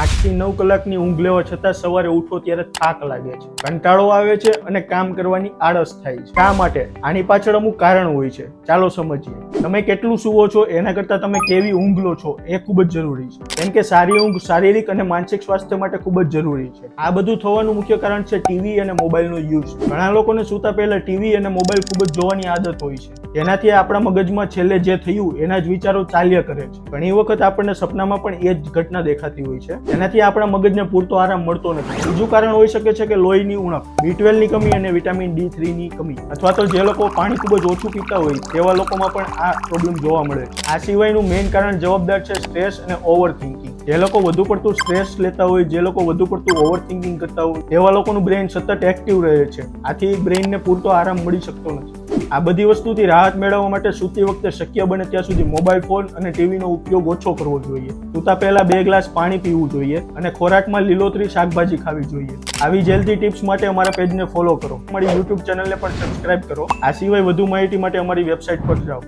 8 થી 9 કલાકની ઊંઘ લેવા છતાં સવારે ઉઠો ત્યારે થાક લાગે છે, કંટાળો આવે છે અને કામ કરવાની આળસ થાય છે. શા માટે? આની પાછળ અમુક કારણ હોય છે. ચાલો સમજીએ. તમે કેટલું સૂવો છો એના કરતાં તમે કેવી ઊંઘ લો છો એ ખૂબ જ જરૂરી છે. કેમ કે સારી ઊંઘ શારીરિક અને માનસિક સ્વાસ્થ્ય માટે ખૂબ જ જરૂરી છે. આ બધું થવાનું મુખ્ય કારણ છે ટીવી અને મોબાઈલનો યુઝ. ઘણા લોકોને સૂતા પહેલા ટીવી અને મોબાઈલ ખૂબ જ જોવાની આદત હોય છે. જેનાથી આપણા મગજમાં છેલ્લે જે થયું એના જ વિચારો ચાલ્યા કરે છે. ઘણી વખત આપણને સપનામાં પણ એ જ ઘટના દેખાતી હોય છે. એનાથી આપણા મગજને પૂરતો આરામ મળતો નથી. બીજું કારણ હોઈ શકે છે કે લોહીની ઉણપ, B12 ની કમી અને વિટામિન D3 ની કમી, અથવા તો જે લોકો પાણી ખૂબ જ ઓછું પીતા હોય તેવા લોકોમાં પણ આ પ્રોબ્લેમ જોવા મળે છે. આ સિવાયનું મેઇન કારણ જવાબદાર છે સ્ટ્રેસ અને ઓવર થિંકિંગ. જે લોકો વધુ પડતું સ્ટ્રેસ લેતા હોય, જે લોકો વધુ પડતું ઓવર થિંકિંગ કરતા હોય તેવા લોકોનું બ્રેઇન સતત એક્ટિવ રહે છે. આથી બ્રેઇનને પૂરતો આરામ મળી શકતો નથી. આ બધી વસ્તુથી રાહત મેળવવા માટે સૂતી વખતે શક્ય બને ત્યાં સુધી મોબાઈલ ફોન અને ટીવીનો ઉપયોગ ઓછો કરવો જોઈએ. સૂતા પહેલા 2 ગ્લાસ પાણી પીવું જોઈએ અને ખોરાકમાં લીલોતરી શાકભાજી ખાવી જોઈએ. આવી જ હેલ્ધી ટિપ્સ માટે અમારા પેજને ફોલો કરો. અમારી YouTube ચેનલને પણ સબસ્ક્રાઇબ કરો. આ સિવાય વધુ માહિતી માટે અમારી વેબસાઇટ પર જાઓ.